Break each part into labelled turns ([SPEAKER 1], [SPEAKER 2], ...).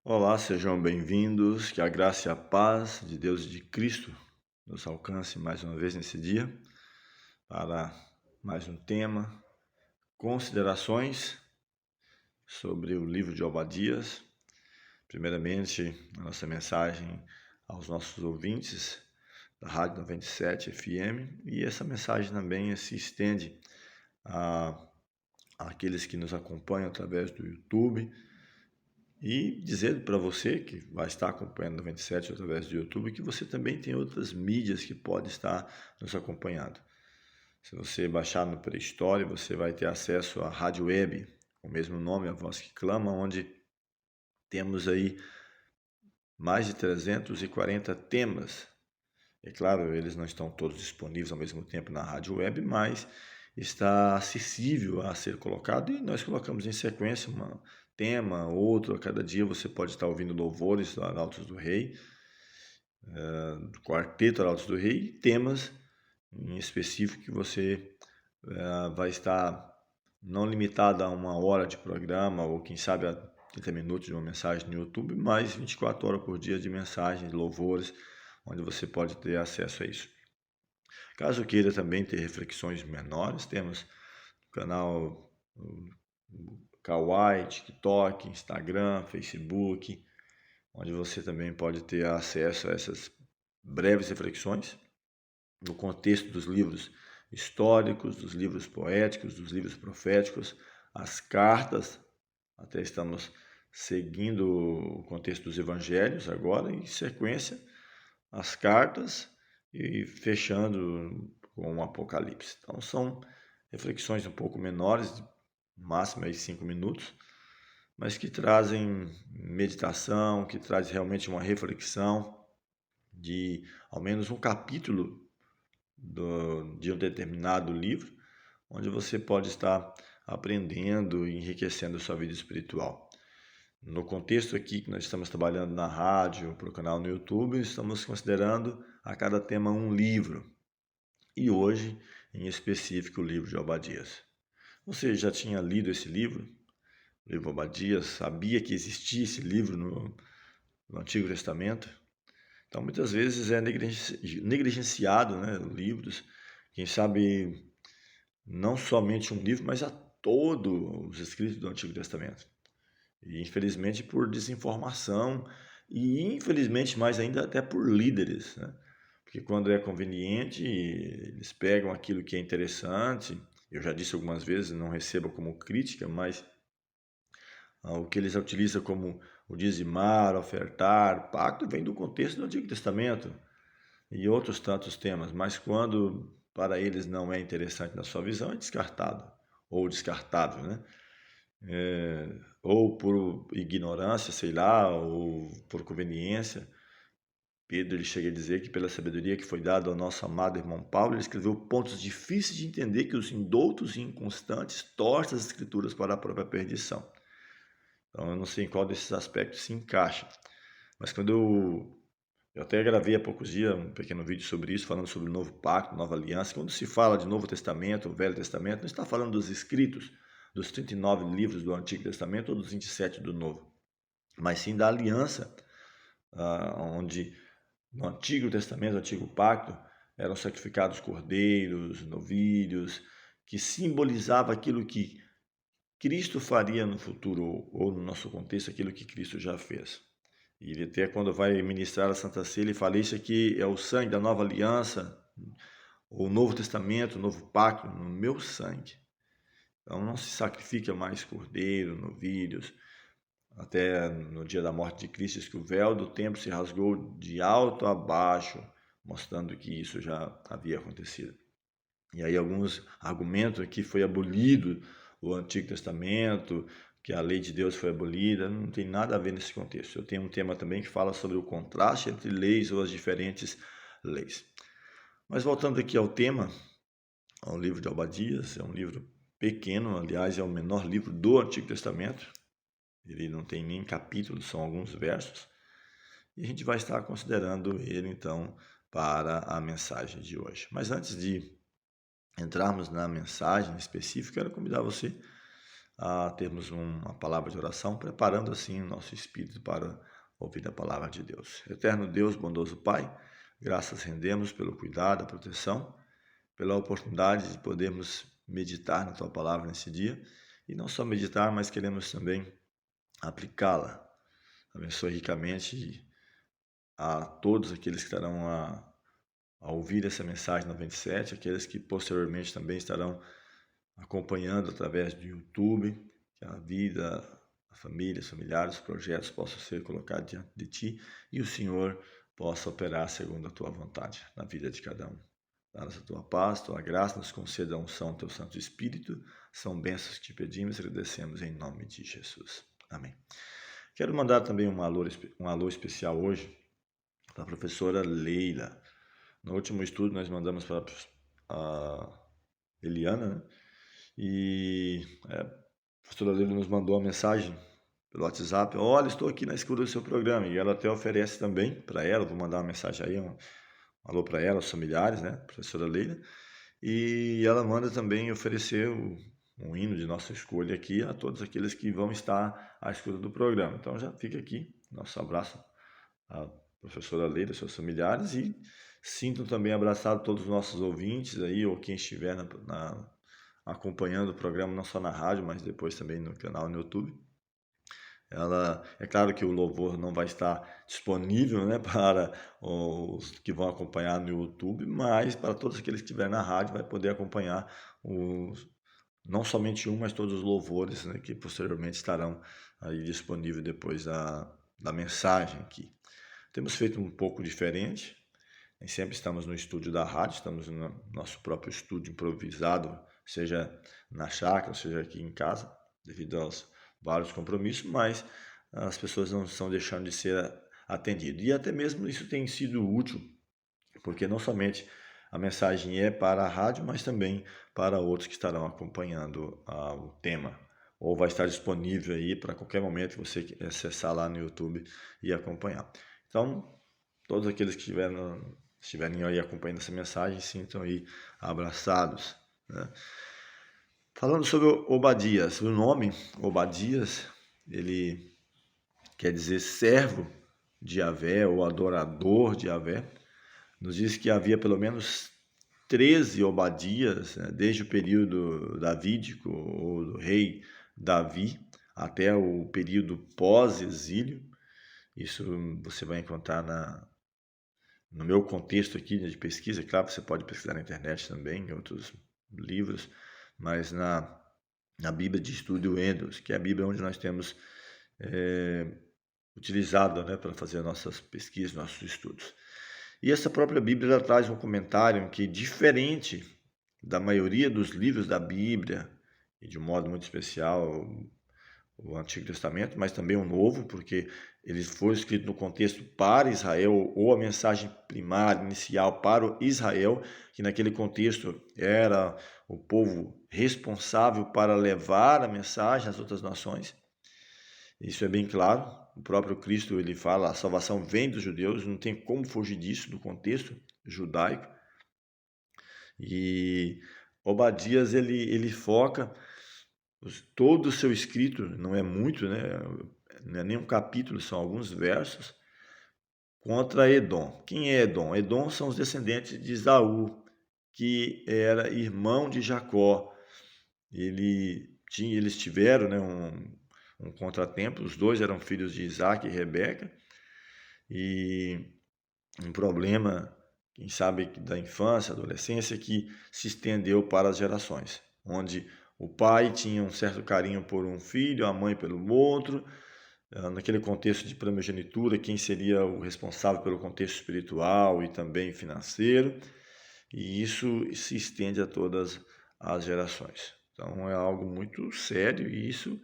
[SPEAKER 1] Olá, sejam bem-vindos. Que a graça e a paz de Deus e de Cristo nos alcance mais uma vez nesse dia para mais um tema, considerações sobre o livro de Obadias. Primeiramente, a nossa mensagem aos nossos ouvintes da Rádio 97 FM, e essa mensagem também se estende a àqueles que nos acompanham através do YouTube. E dizer para você que vai estar acompanhando o 97 através do YouTube que você também tem outras mídias que pode estar nos acompanhando. Se você baixar no Play Store, você vai ter acesso à Rádio Web, o mesmo nome, A Voz que Clama, onde temos aí mais de 340 temas. É claro, eles não estão todos disponíveis ao mesmo tempo na Rádio Web, mas está acessível a ser colocado e nós colocamos em sequência um tema, outro, a cada dia você pode estar ouvindo louvores do Arautos do Rei, do Quarteto Arautos do Rei, e temas em específico que você vai estar não limitado a 1 hora de programa ou quem sabe a 30 minutos de uma mensagem no YouTube, mas 24 horas por dia de mensagens, de louvores, onde você pode ter acesso a isso. Caso queira também ter reflexões menores, temos o canal Kawaii, TikTok, Instagram, Facebook, onde você também pode ter acesso a essas breves reflexões no contexto dos livros históricos, dos livros poéticos, dos livros proféticos, as cartas. Até estamos seguindo o contexto dos evangelhos agora, em sequência, as cartas e fechando com o Apocalipse. Então são reflexões um pouco menores, máximo aí 5 minutos, mas que trazem meditação, que traz realmente uma reflexão de ao menos um capítulo de um determinado livro, onde você pode estar aprendendo e enriquecendo a sua vida espiritual. No contexto aqui que nós estamos trabalhando na rádio, para o canal no YouTube, estamos considerando a cada tema um livro. E hoje, em específico, o livro de Obadias. Você já tinha lido esse livro? O livro Obadias? Sabia que existia esse livro no Antigo Testamento? Então, muitas vezes é negligenciado, né, livros. Quem sabe não somente um livro, mas a todos os escritos do Antigo Testamento. E infelizmente por desinformação e infelizmente mais ainda até por líderes, né? Porque quando é conveniente, eles pegam aquilo que é interessante. Eu já disse algumas vezes, não receba como crítica, mas o que eles utilizam como o dizimar, ofertar, pacto, vem do contexto do Antigo Testamento e outros tantos temas. Mas quando para eles não é interessante na sua visão, é descartado ou descartável, né? Ou por ignorância, sei lá, ou por conveniência. Pedro ele chega a dizer que pela sabedoria que foi dada ao nosso amado irmão Paulo, ele escreveu pontos difíceis de entender que os indoutos e inconstantes torcem as escrituras para a própria perdição. Então eu não sei em qual desses aspectos se encaixa. Mas quando eu até gravei há poucos dias um pequeno vídeo sobre isso, falando sobre o novo pacto, nova aliança. Quando se fala de Novo Testamento, o Velho Testamento, não está falando dos escritos, dos 39 livros do Antigo Testamento ou dos 27 do Novo, mas sim da aliança, onde no Antigo Testamento, no Antigo Pacto, eram sacrificados cordeiros, novilhos, que simbolizava aquilo que Cristo faria no futuro, ou no nosso contexto, aquilo que Cristo já fez. E ele até quando vai ministrar a Santa Ceia, ele fala, isso aqui é o sangue da nova aliança, o Novo Testamento, o Novo Pacto, no meu sangue. Então não se sacrifica mais cordeiro, novilhos. Até no dia da morte de Cristo, diz que o véu do templo se rasgou de alto a baixo, mostrando que isso já havia acontecido. E aí alguns argumentam que foi abolido o Antigo Testamento, que a lei de Deus foi abolida, não tem nada a ver nesse contexto. Eu tenho um tema também que fala sobre o contraste entre leis ou as diferentes leis. Mas voltando aqui ao tema, ao livro de Obadias, é um livro pequeno, aliás, é o menor livro do Antigo Testamento. Ele não tem nem capítulos, são alguns versos. E a gente vai estar considerando ele, então, para a mensagem de hoje. Mas antes de entrarmos na mensagem específica, quero convidar você a termos uma palavra de oração, preparando assim o nosso espírito para ouvir a palavra de Deus. Eterno Deus, bondoso Pai, graças rendemos pelo cuidado, a proteção, pela oportunidade de podermos meditar na Tua palavra nesse dia, e não só meditar, mas queremos também aplicá-la. Abençoe ricamente a todos aqueles que estarão a ouvir essa mensagem 97, aqueles que posteriormente também estarão acompanhando através do YouTube, que a vida, a família, os familiares, os projetos possam ser colocados diante de Ti e o Senhor possa operar segundo a Tua vontade na vida de cada um. Dá-nos a Tua paz, Tua graça, nos conceda a unção do Teu Santo Espírito. São bênçãos que te pedimos e agradecemos em nome de Jesus. Amém. Quero mandar também um alô especial hoje para a professora Leila. No último estudo nós mandamos para a Eliana, né? E a professora Leila nos mandou uma mensagem pelo WhatsApp: olha, estou aqui na escuta do seu programa. E ela até oferece também para ela, vou mandar uma mensagem aí, um alô para ela, os familiares, né, professora Leila. E ela manda também oferecer um hino de nossa escolha aqui a todos aqueles que vão estar à escuta do programa. Então já fica aqui nosso abraço à professora Leila, seus familiares, e sintam também abraçado todos os nossos ouvintes aí, ou quem estiver acompanhando o programa, não só na rádio, mas depois também no canal no YouTube. É claro que o louvor não vai estar disponível, né, para os que vão acompanhar no YouTube, mas para todos aqueles que estiverem na rádio vai poder acompanhar não somente mas todos os louvores, né, que posteriormente estarão aí disponíveis depois da mensagem aqui. Temos feito um pouco diferente, nem sempre estamos no estúdio da rádio, estamos no nosso próprio estúdio improvisado, seja na chácara, seja aqui em casa, devido aos vários compromissos, mas as pessoas não estão deixando de ser atendidas. E até mesmo isso tem sido útil, porque não somente a mensagem é para a rádio, mas também para outros que estarão acompanhando o tema. Ou vai estar disponível aí para qualquer momento você acessar lá no YouTube e acompanhar. Então, todos aqueles que estiverem aí acompanhando essa mensagem, sintam aí abraçados, né? Falando sobre Obadias, o nome Obadias, ele quer dizer servo de Yahvé ou adorador de Yahvé. Nos diz que havia pelo menos 13 Obadias, né, desde o período davídico ou do rei Davi até o período pós-exílio. Isso você vai encontrar no meu contexto aqui de pesquisa. Claro, você pode pesquisar na internet também, em outros livros, mas na Bíblia de Estudo Endos, que é a Bíblia onde nós temos utilizado, né, para fazer nossas pesquisas, nossos estudos. E essa própria Bíblia ela traz um comentário que, diferente da maioria dos livros da Bíblia, e de um modo muito especial o Antigo Testamento, mas também o Novo, porque ele foi escrito no contexto para Israel, ou a mensagem primária, inicial para o Israel, que naquele contexto era o povo responsável para levar a mensagem às outras nações. Isso é bem claro. O próprio Cristo ele fala, a salvação vem dos judeus, não tem como fugir disso, do contexto judaico. E Obadias ele foca todo o seu escrito, não é muito, né? Não é nem um capítulo, são alguns versos, contra Edom. Quem é Edom? Edom são os descendentes de Esaú, que era irmão de Jacó. Eles tiveram, né, um contratempo, os dois eram filhos de Isaac e Rebeca, e um problema, quem sabe, da infância, adolescência, que se estendeu para as gerações, onde o pai tinha um certo carinho por um filho, a mãe pelo outro, naquele contexto de primogenitura, quem seria o responsável pelo contexto espiritual e também financeiro, e isso se estende a todas as gerações. Então é algo muito sério e isso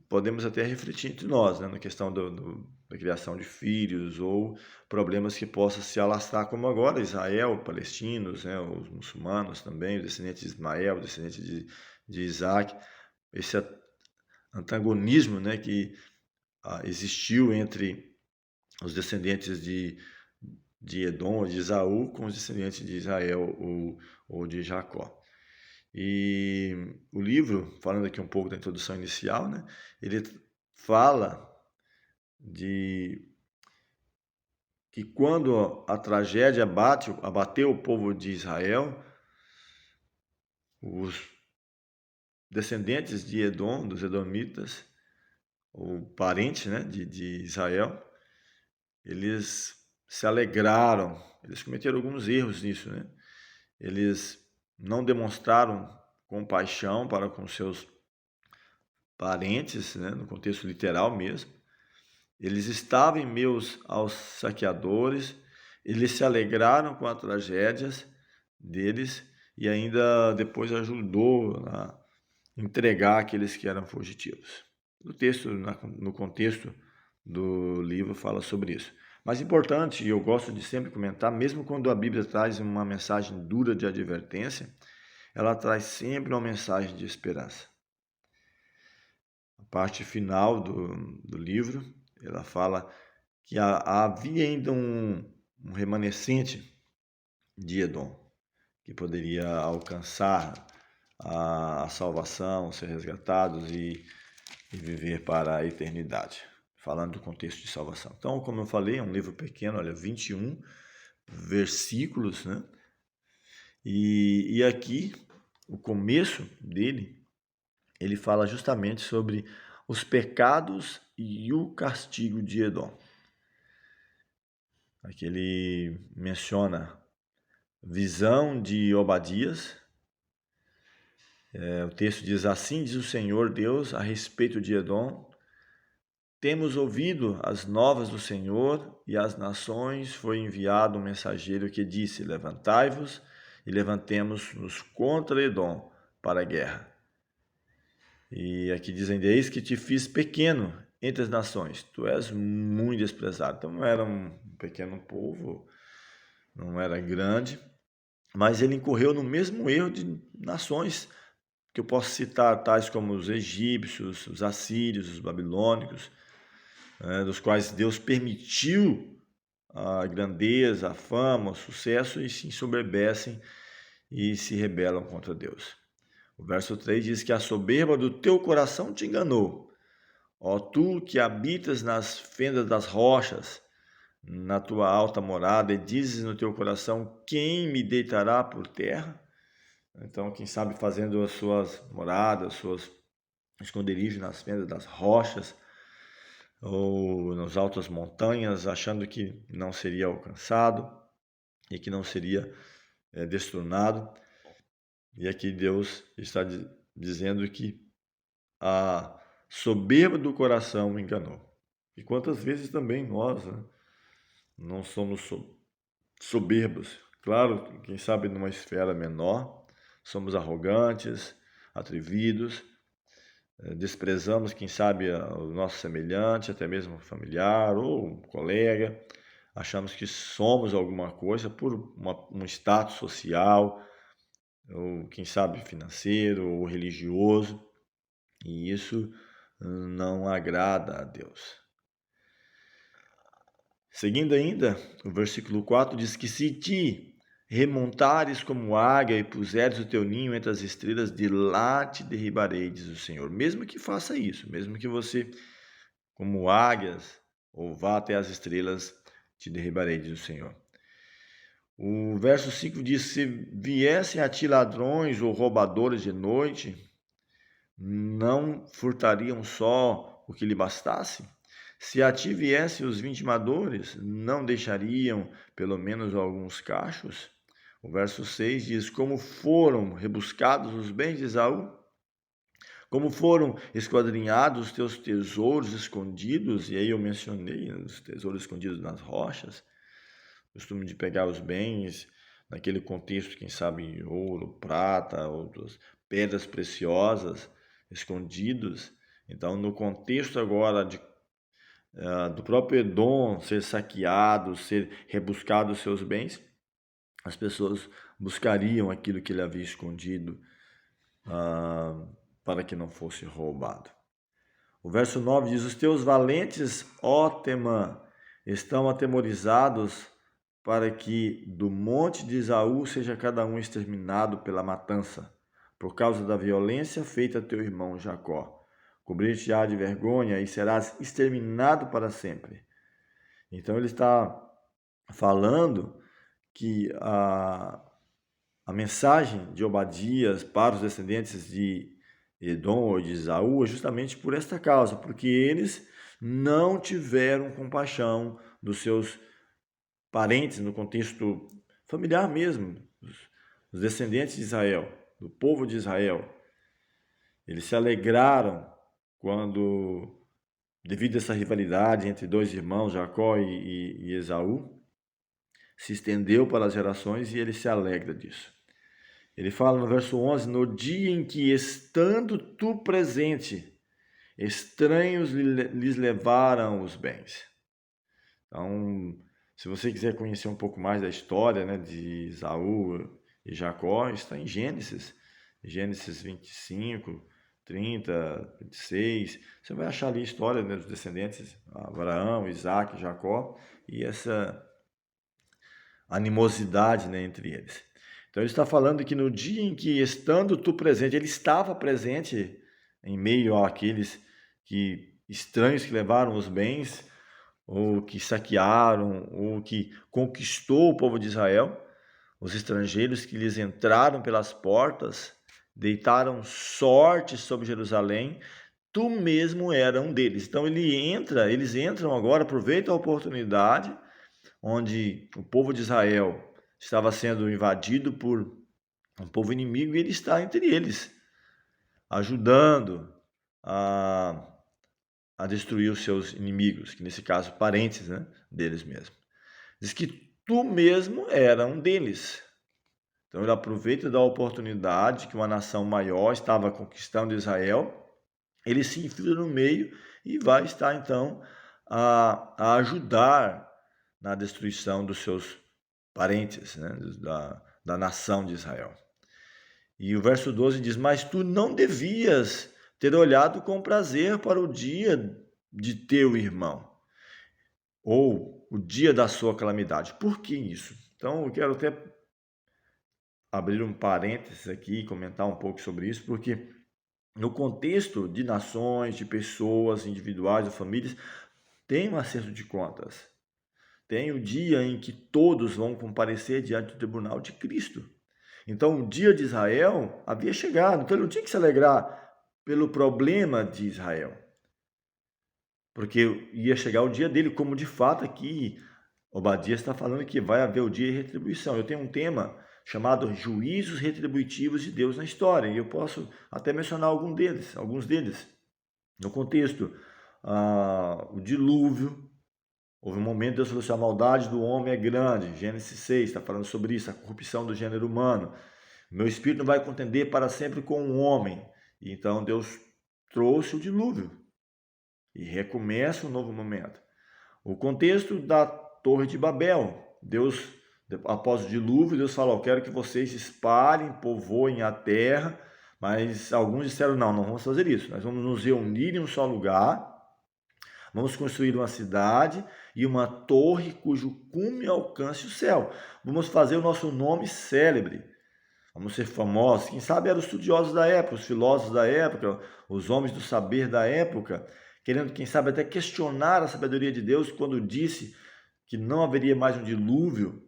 [SPEAKER 1] podemos até refletir entre nós, né, na questão da criação de filhos ou problemas que possam se alastrar, como agora Israel, palestinos, né, os muçulmanos também, os descendentes de Ismael, descendentes de Isaac, esse antagonismo, né, que existiu entre os descendentes de Edom ou de Esaú com os descendentes de Israel ou de Jacó. E o livro, falando aqui um pouco da introdução inicial, né, ele fala de que quando a tragédia abateu o povo de Israel, os descendentes de Edom, dos edomitas, ou parentes, né, de Israel, eles se alegraram, eles cometeram alguns erros nisso, né? Eles não demonstraram compaixão para com seus parentes, né, no contexto literal mesmo. Eles estavam em meio aos saqueadores, eles se alegraram com as tragédias deles e ainda depois ajudou a entregar aqueles que eram fugitivos. O texto, no contexto do livro, fala sobre isso. Mas importante, e eu gosto de sempre comentar, mesmo quando a Bíblia traz uma mensagem dura de advertência, ela traz sempre uma mensagem de esperança. A parte final do livro, ela fala que havia ainda um remanescente de Edom, que poderia alcançar a salvação, ser resgatados e viver para a eternidade, falando do contexto de salvação. Então, como eu falei, é um livro pequeno, olha, 21 versículos, né? E aqui, o começo dele, ele fala justamente sobre os pecados e o castigo de Edom. Aqui ele menciona visão de Obadias. O texto diz: assim diz o Senhor Deus a respeito de Edom: temos ouvido as novas do Senhor, e às nações foi enviado um mensageiro que disse: levantai-vos e levantemo-nos contra Edom para a guerra. E aqui dizem: eis que te fiz pequeno entre as nações, tu és muito desprezado. Então não era um pequeno povo, não era grande, mas ele incorreu no mesmo erro de nações que eu posso citar, tais como os egípcios, os assírios, os babilônicos, dos quais Deus permitiu a grandeza, a fama, o sucesso, e se ensoberbecem e se rebelam contra Deus. O verso 3 diz que a soberba do teu coração te enganou. Ó tu que habitas nas fendas das rochas, na tua alta morada, e dizes no teu coração: quem me deitará por terra? Então, quem sabe fazendo as suas moradas, seus esconderijos nas fendas das rochas, ou nas altas montanhas, achando que não seria alcançado e que não seria destronado. E aqui Deus está dizendo que a soberba do coração me enganou. E quantas vezes também nós, né, não somos soberbos. Claro, quem sabe numa esfera menor, somos arrogantes, atrevidos, desprezamos, quem sabe, o nosso semelhante, até mesmo familiar ou um colega. Achamos que somos alguma coisa por um status social, ou quem sabe financeiro ou religioso, e isso não agrada a Deus. Seguindo ainda, o versículo 4 diz que se te remontares como águia e puseres o teu ninho entre as estrelas, de lá te derribarei, diz o Senhor. Mesmo que faça isso, mesmo que você, como águias, ou vá até as estrelas, te derribarei, diz o Senhor. O verso 5 diz: se viessem a ti ladrões ou roubadores de noite, não furtariam só o que lhe bastasse? Se a ti viessem os vitimadores, não deixariam pelo menos alguns cachos? O verso 6 diz: como foram rebuscados os bens de Esaú, como foram esquadrinhados os teus tesouros escondidos. E aí eu mencionei os tesouros escondidos nas rochas, costume de pegar os bens naquele contexto, quem sabe ouro, prata, outras pedras preciosas escondidos. Então, no contexto agora do próprio Edom ser saqueado, ser rebuscado os seus bens, as pessoas buscariam aquilo que ele havia escondido para que não fosse roubado. O verso 9 diz: os teus valentes, ó Temã, estão atemorizados para que do monte de Esaú seja cada um exterminado pela matança. por causa da violência feita a teu irmão Jacó. Cobrir-te-á de vergonha e serás exterminado para sempre. Então ele está falando que a mensagem de Obadias para os descendentes de Edom ou de Esaú é justamente por esta causa, porque eles não tiveram compaixão dos seus parentes no contexto familiar mesmo, os descendentes de Israel, do povo de Israel. Eles se alegraram quando, devido a essa rivalidade entre dois irmãos, Jacó e Esaú, se estendeu para as gerações e ele se alegra disso. Ele fala no verso 11, no dia em que, estando tu presente, estranhos lhes levaram os bens. Então, se você quiser conhecer um pouco mais da história, né, de Esaú e Jacó, está em Gênesis 25, 30, 26. Você vai achar ali a história, né, dos descendentes, Abraão, Isaac, Jacó, e essa animosidade, né, entre eles. Então ele está falando que no dia em que, estando tu presente, ele estava presente em meio àqueles estranhos que levaram os bens, ou que saquearam, ou que conquistou o povo de Israel, os estrangeiros que lhes entraram pelas portas, deitaram sorte sobre Jerusalém, tu mesmo era um deles. Então eles entram agora, aproveitam a oportunidade onde o povo de Israel estava sendo invadido por um povo inimigo e ele está entre eles, ajudando a destruir os seus inimigos, que nesse caso parentes, né, deles mesmos. Diz que tu mesmo era um deles. Então ele aproveita da oportunidade que uma nação maior estava conquistando Israel, ele se infiltra no meio e vai estar então a ajudar na destruição dos seus parentes, né, da nação de Israel. E o verso 12 diz, mas tu não devias ter olhado com prazer para o dia de teu irmão, ou o dia da sua calamidade. Por que isso? Então eu quero até abrir um parênteses aqui e comentar um pouco sobre isso, porque no contexto de nações, de pessoas individuais ou famílias, tem um acerto de contas. Tem o dia em que todos vão comparecer diante do tribunal de Cristo. Então, o dia de Israel havia chegado. Então, ele não tinha que se alegrar pelo problema de Israel. Porque ia chegar o dia dele, como de fato aqui Obadias está falando que vai haver o dia de retribuição. Eu tenho um tema chamado Juízos Retributivos de Deus na História, e eu posso até mencionar alguns deles. No contexto, o dilúvio. Houve um momento que Deus falou assim, a maldade do homem é grande. Gênesis 6 está falando sobre isso, a corrupção do gênero humano. Meu espírito não vai contender para sempre com o homem. E então Deus trouxe o dilúvio. E recomeça um novo momento. O contexto da Torre de Babel. Deus, após o dilúvio, Deus falou, eu quero que vocês espalhem, povoem a terra. Mas alguns disseram, não vamos fazer isso. Nós vamos nos reunir em um só lugar. Vamos construir uma cidade e uma torre cujo cume alcance o céu. Vamos fazer o nosso nome célebre. Vamos ser famosos. Quem sabe eram os estudiosos da época, os filósofos da época, os homens do saber da época, querendo, quem sabe, até questionar a sabedoria de Deus quando disse que não haveria mais um dilúvio,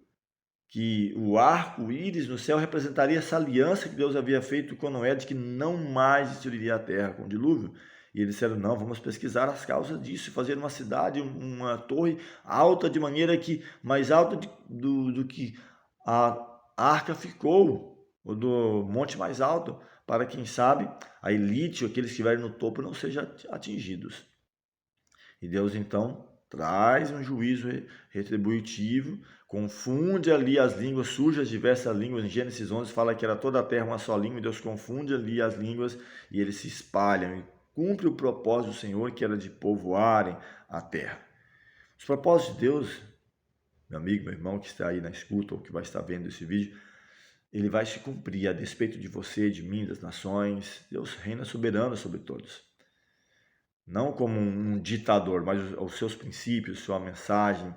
[SPEAKER 1] que o arco-íris no céu representaria essa aliança que Deus havia feito com Noé, de que não mais destruiria a terra com o dilúvio. E eles disseram, não, vamos pesquisar as causas disso, fazer uma cidade, uma torre alta, de maneira que, mais alta do que a arca ficou, ou do monte mais alto, para, quem sabe, a elite, ou aqueles que estiverem no topo, não sejam atingidos. E Deus, então, traz um juízo retributivo, confunde ali as línguas, surge as diversas línguas. Em Gênesis 11 fala que era toda a terra uma só língua, e Deus confunde ali as línguas e eles se espalham e cumpre o propósito do Senhor, que era de povoarem a terra. Os propósitos de Deus, meu amigo, meu irmão que está aí na escuta ou que vai estar vendo esse vídeo, ele vai se cumprir a despeito de você, de mim, das nações. Deus reina soberano sobre todos. Não como um ditador, mas os seus princípios, sua mensagem,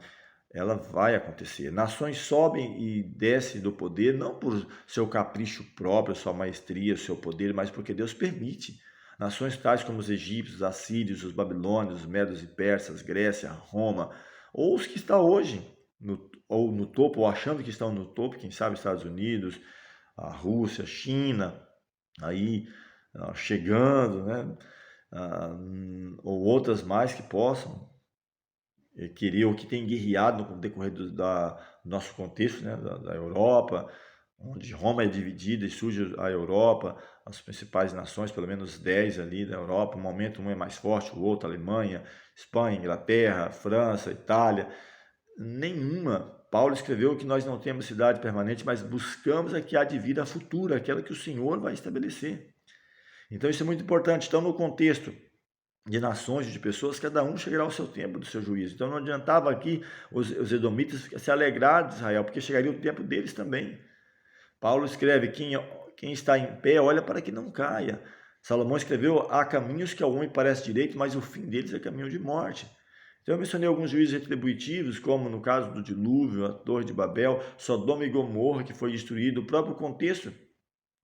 [SPEAKER 1] ela vai acontecer. Nações sobem e descem do poder, não por seu capricho próprio, sua maestria, seu poder, mas porque Deus permite. Nações tais como os egípcios, os assírios, os babilônios, os medos e persas, Grécia, Roma, ou os que estão hoje ou no topo, ou achando que estão no topo, quem sabe Estados Unidos, a Rússia, a China, aí chegando, né? Ou outras mais que possam querer, ou que tem guerreado no decorrer do nosso contexto, né? da Europa, onde Roma é dividida e surge a Europa, as principais nações, pelo menos 10 ali da Europa, um momento um é mais forte, o outro, Alemanha, Espanha, Inglaterra, França, Itália, nenhuma. Paulo escreveu que nós não temos cidade permanente, mas buscamos a que há de vida futura, aquela que o Senhor vai estabelecer. Então isso é muito importante. Então, no contexto de nações, de pessoas, cada um chegará ao seu tempo do seu juízo. Então não adiantava aqui os edomitas se alegrar de Israel, porque chegaria o tempo deles também. Paulo escreve, quem está em pé, olha para que não caia. Salomão escreveu, há caminhos que ao homem parece direito, mas o fim deles é caminho de morte. Então eu mencionei alguns juízos retributivos, como no caso do dilúvio, a Torre de Babel, Sodoma e Gomorra, que foi destruído, o próprio contexto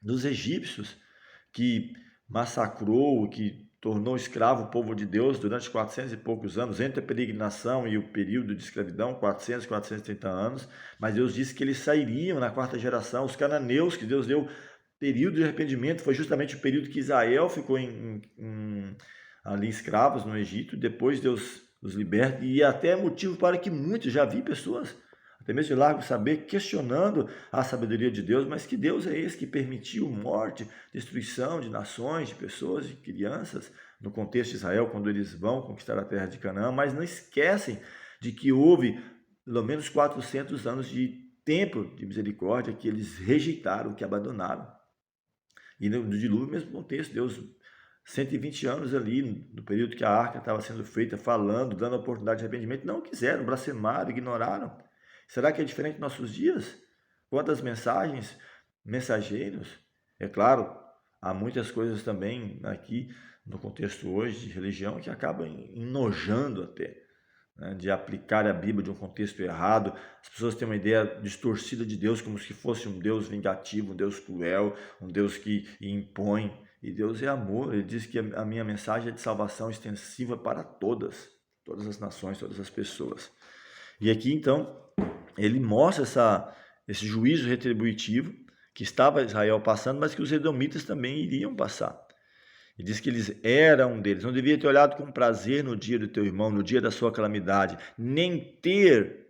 [SPEAKER 1] dos egípcios, que massacrou, que tornou escravo o povo de Deus durante 400 e poucos anos, entre a peregrinação e o período de escravidão, 430 anos, mas Deus disse que eles sairiam na quarta geração. Os cananeus, que Deus deu período de arrependimento, foi justamente o período que Israel ficou ali escravos no Egito, depois Deus os liberta, e até motivo para que muitos, já vi pessoas, até mesmo de largo saber, questionando a sabedoria de Deus, mas que Deus é esse que permitiu morte, destruição de nações, de pessoas, de crianças, no contexto de Israel, quando eles vão conquistar a terra de Canaã, mas não esquecem de que houve pelo menos 400 anos de tempo de misericórdia que eles rejeitaram, que abandonaram. E no dilúvio, mesmo contexto, Deus 120 anos ali, no período que a arca estava sendo feita, falando, dando oportunidade de arrependimento, não quiseram, blasfemaram, ignoraram. Será que é diferente nos nossos dias? Quantas mensagens, mensageiros? É claro, há muitas coisas também aqui no contexto hoje de religião que acabam enojando até, né, de aplicar a Bíblia de um contexto errado. As pessoas têm uma ideia distorcida de Deus como se fosse um Deus vingativo, um Deus cruel, um Deus que impõe. E Deus é amor. Ele diz que a minha mensagem é de salvação extensiva para todas as nações, todas as pessoas. E aqui então ele mostra esse juízo retributivo que estava Israel passando, mas que os edomitas também iriam passar. E diz que eles eram um deles. Não devia ter olhado com prazer no dia do teu irmão, no dia da sua calamidade, nem ter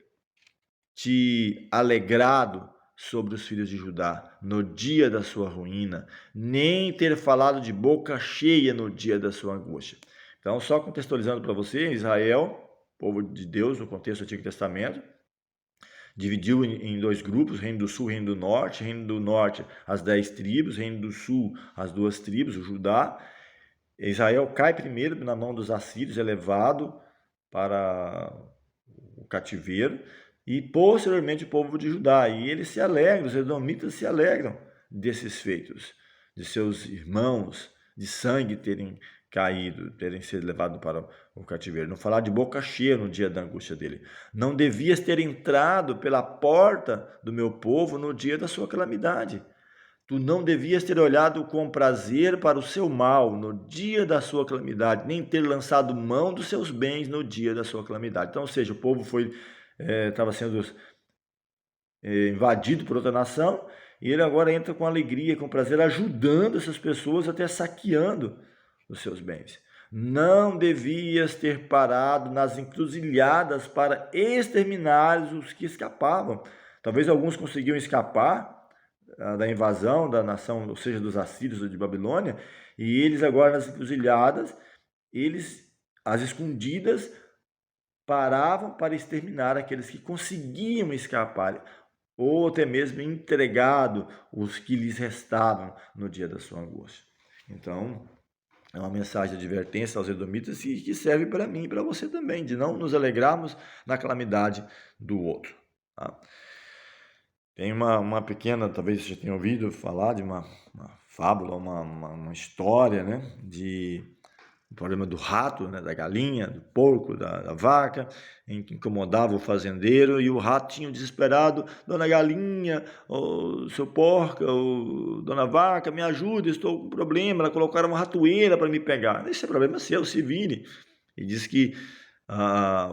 [SPEAKER 1] te alegrado sobre os filhos de Judá no dia da sua ruína, nem ter falado de boca cheia no dia da sua angústia. Então, só contextualizando para você, Israel, povo de Deus no contexto do Antigo Testamento, dividiu em dois grupos, Reino do Sul e Reino do Norte. Reino do Norte, as 10 tribos, Reino do Sul, as 2 tribos, o Judá. Israel cai primeiro na mão dos assírios, é levado para o cativeiro, e posteriormente o povo de Judá. E eles se alegram, os edomitas se alegram desses feitos, de seus irmãos de sangue terem caído, terem sido levados para o cativeiro. Não falar de boca cheia no dia da angústia dele. Não devias ter entrado pela porta do meu povo no dia da sua calamidade. Tu não devias ter olhado com prazer para o seu mal no dia da sua calamidade, nem ter lançado mão dos seus bens no dia da sua calamidade. Então, ou seja, o povo estava sendo invadido por outra nação, e ele agora entra com alegria, com prazer, ajudando essas pessoas, até saqueando os seus bens. Não devias ter parado nas encruzilhadas para exterminar os que escapavam. Talvez alguns conseguiam escapar da invasão da nação, ou seja, dos assírios de Babilônia, e eles agora nas encruzilhadas, eles, às escondidas, paravam para exterminar aqueles que conseguiam escapar, ou até mesmo entregado os que lhes restavam no dia da sua angústia. Então, é uma mensagem de advertência aos edomitas que serve para mim e para você também, de não nos alegrarmos na calamidade do outro. Tá? Tem uma pequena, talvez você já tenha ouvido falar de uma fábula, uma história, né, de o problema do rato, né, da galinha, do porco, da vaca, em que incomodava o fazendeiro, e o ratinho desesperado: dona galinha, ô, seu porca, ô, dona vaca, me ajuda, estou com problema, ela colocaram uma ratoeira para me pegar. Esse é problema seu, se vire. E diz que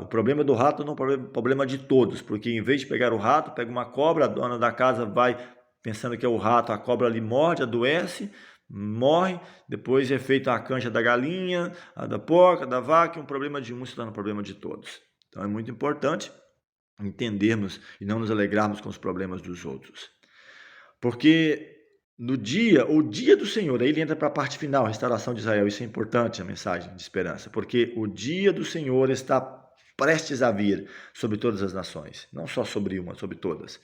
[SPEAKER 1] o problema do rato não é um problema de todos, porque em vez de pegar o rato, pega uma cobra, a dona da casa vai pensando que é o rato, a cobra ali morde, adoece, morre, depois é feita a canja da galinha, a da porca, da vaca, e um problema de um se torna um problema de todos. Então é muito importante entendermos e não nos alegrarmos com os problemas dos outros. Porque o dia do Senhor, aí ele entra para a parte final, a restauração de Israel. Isso é importante, a mensagem de esperança, porque o dia do Senhor está prestes a vir sobre todas as nações, não só sobre uma, sobre todas.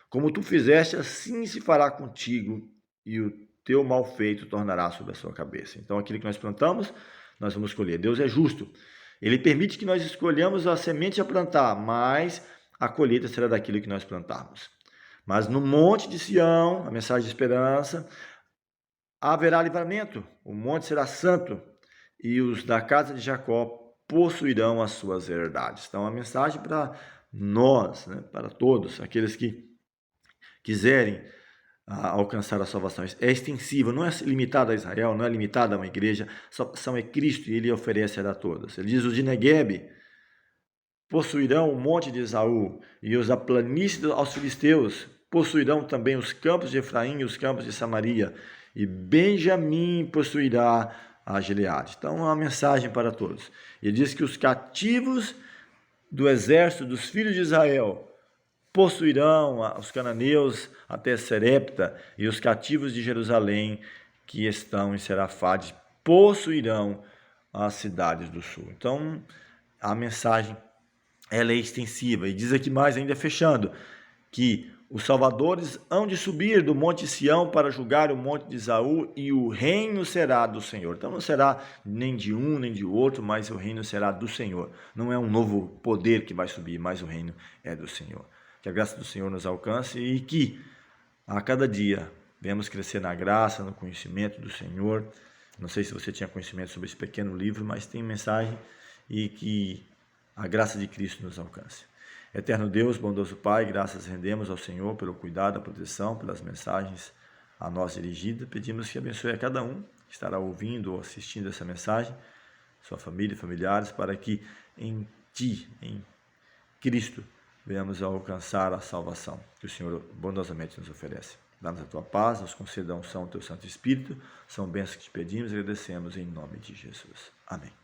[SPEAKER 1] Como tu fizeste, assim se fará contigo, e o teu mal feito tornará sobre a sua cabeça. Então, aquilo que nós plantamos, nós vamos colher. Deus é justo. Ele permite que nós escolhamos a semente a plantar, mas a colheita será daquilo que nós plantarmos. Mas no monte de Sião, a mensagem de esperança, haverá livramento, o monte será santo, e os da casa de Jacó possuirão as suas herdades. Então, a mensagem para nós, né, para todos, aqueles que quiserem alcançar a salvação, é extensiva, não é limitada a Israel, não é limitada a uma igreja, a salvação é Cristo e ele oferece a todos. Ele diz: os de Neguebe possuirão o monte de Esaú, e os da planície aos filisteus possuirão também os campos de Efraim e os campos de Samaria, e Benjamim possuirá a Gileade. Então, é uma mensagem para todos. Ele diz que os cativos do exército dos filhos de Israel possuirão os cananeus até Serepta, e os cativos de Jerusalém que estão em Serafade possuirão as cidades do sul. Então, a mensagem ela é extensiva, e diz aqui mais ainda, fechando, que os salvadores hão de subir do monte Sião para julgar o monte de Esaú, e o reino será do Senhor. Então não será nem de um nem de outro, mas o reino será do Senhor. Não é um novo poder que vai subir, mas o reino é do Senhor. Que a graça do Senhor nos alcance e que a cada dia venhamos crescer na graça, no conhecimento do Senhor. Não sei se você tinha conhecimento sobre esse pequeno livro, mas tem mensagem, e que a graça de Cristo nos alcance. Eterno Deus, bondoso Pai, graças rendemos ao Senhor pelo cuidado, a proteção, pelas mensagens a nós dirigidas. Pedimos que abençoe a cada um que estará ouvindo ou assistindo essa mensagem, sua família e familiares, para que em Ti, em Cristo, venhamos a alcançar a salvação que o Senhor bondosamente nos oferece. Dá-nos a Tua paz, nos conceda a unção do Teu Santo Espírito. São bênçãos que te pedimos e agradecemos em nome de Jesus. Amém.